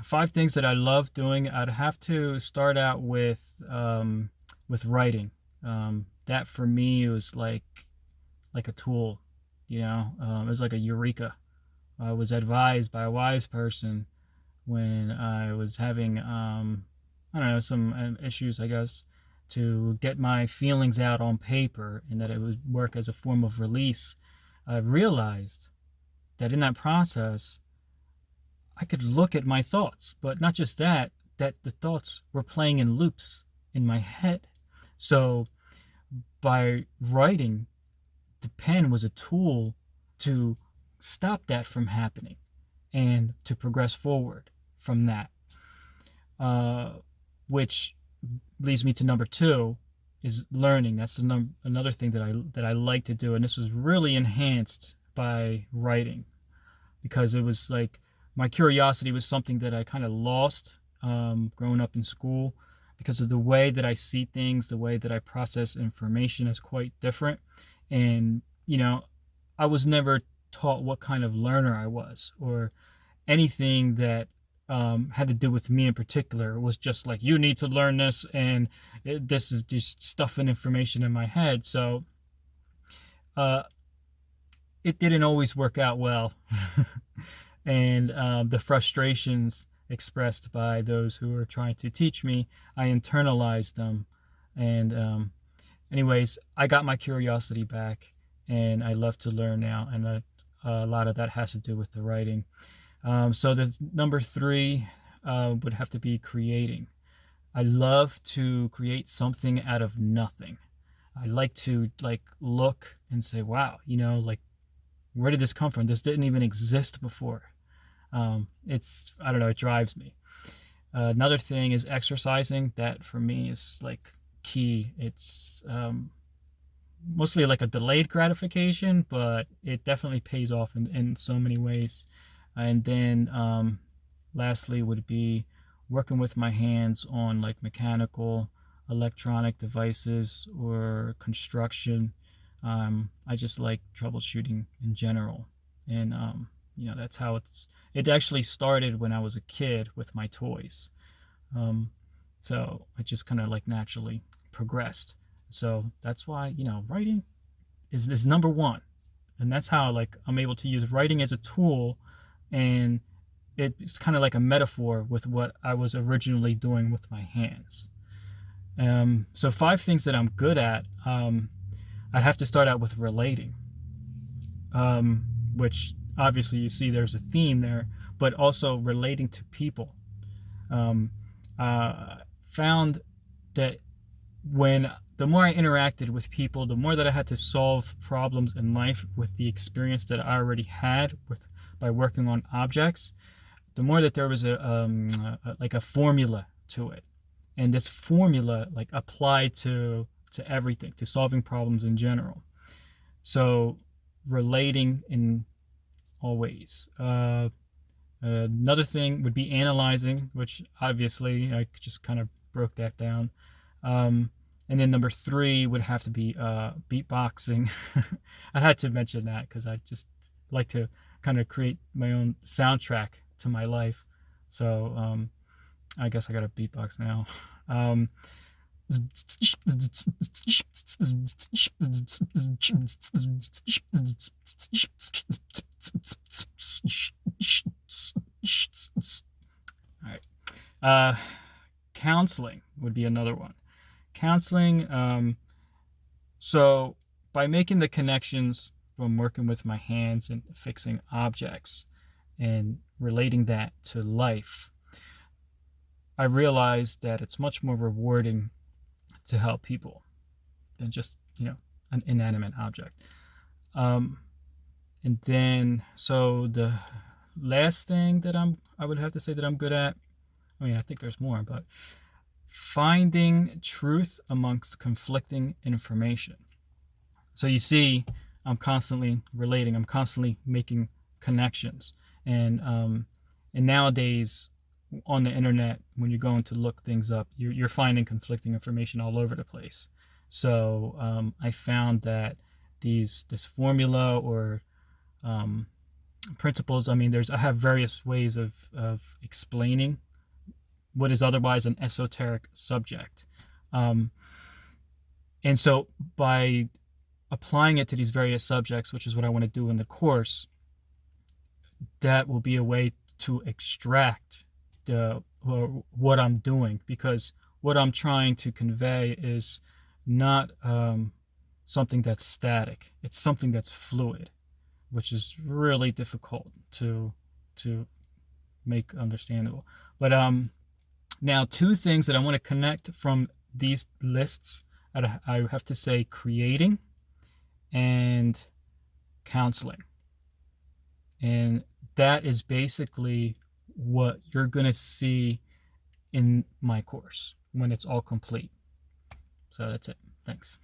5 things that I love doing. I'd have to start out with writing. That for me was like a tool, it was like a eureka. I was advised by a wise person when I was having, I don't know, some issues, I guess, to get my feelings out on paper and that it would work as a form of release. I realized that in that process, I could look at my thoughts, but not just that, that the thoughts were playing in loops in my head. So by writing, the pen was a tool to stop that from happening and to progress forward from that. Uh, which leads me to number two is learning. That's another thing that I like to do, and this was really enhanced by writing because it was like my curiosity was something that I kind of lost growing up in school because of the way that I see things, the way that I process information is quite different. And, I was never taught what kind of learner I was or anything that had to do with me in particular. It was just like, you need to learn this, and this is just stuffing information in my head. So uh, it didn't always work out well. And the frustrations expressed by those who were trying to teach me, I internalized them. And, anyways, I got my curiosity back, and I love to learn now. And a lot of that has to do with the writing. So the number three would have to be creating. I love to create something out of nothing. I like to like look and say, wow, like where did this come from? This didn't even exist before. I don't know, it drives me. Another thing is exercising. That for me is like key. It's mostly like a delayed gratification, but it definitely pays off in so many ways. And then lastly would be working with my hands on like mechanical, electronic devices or construction. I just like troubleshooting in general. And, that's how it actually started when I was a kid with my toys. Um, so it just kind of like naturally progressed. So that's why, writing is number one. And that's how like I'm able to use writing as a tool, and it's kind of like a metaphor with what I was originally doing with my hands. So 5 things that I'm good at. I'd have to start out with relating, which obviously you see there's a theme there, but also relating to people. Um, Found that when the more I interacted with people, the more that I had to solve problems in life with the experience that I already had with by working on objects, the more that there was like a formula to it, and this formula like applied to everything, to solving problems in general. So relating in all ways. Another thing would be analyzing, which obviously I just kind of broke that down. Um, and then number three would have to be beatboxing. I had to mention that because I just like to kind of create my own soundtrack to my life. So I guess I got to beatbox now. Um, all right. Uh, Counseling would be another one. Counseling. So by making the connections from working with my hands and fixing objects and relating that to life, I realized that it's much more rewarding to help people than just, an inanimate object. Um, and then, so the last thing that I would have to say that I'm good at, I mean, I think there's more, but finding truth amongst conflicting information. So you see, I'm constantly relating, I'm constantly making connections. And nowadays on the internet, when you're going to look things up, you're finding conflicting information all over the place. So I found that this formula or um, principles. I mean, I have various ways of explaining what is otherwise an esoteric subject. Um, and so by applying it to these various subjects, which is what I want to do in the course, that will be a way to extract what I'm doing, because what I'm trying to convey is not something that's static. It's something that's fluid, which is really difficult to make understandable. But now, two things that I want to connect from these lists, I have to say creating and counseling. And that is basically what you're going to see in my course when it's all complete. So that's it. Thanks.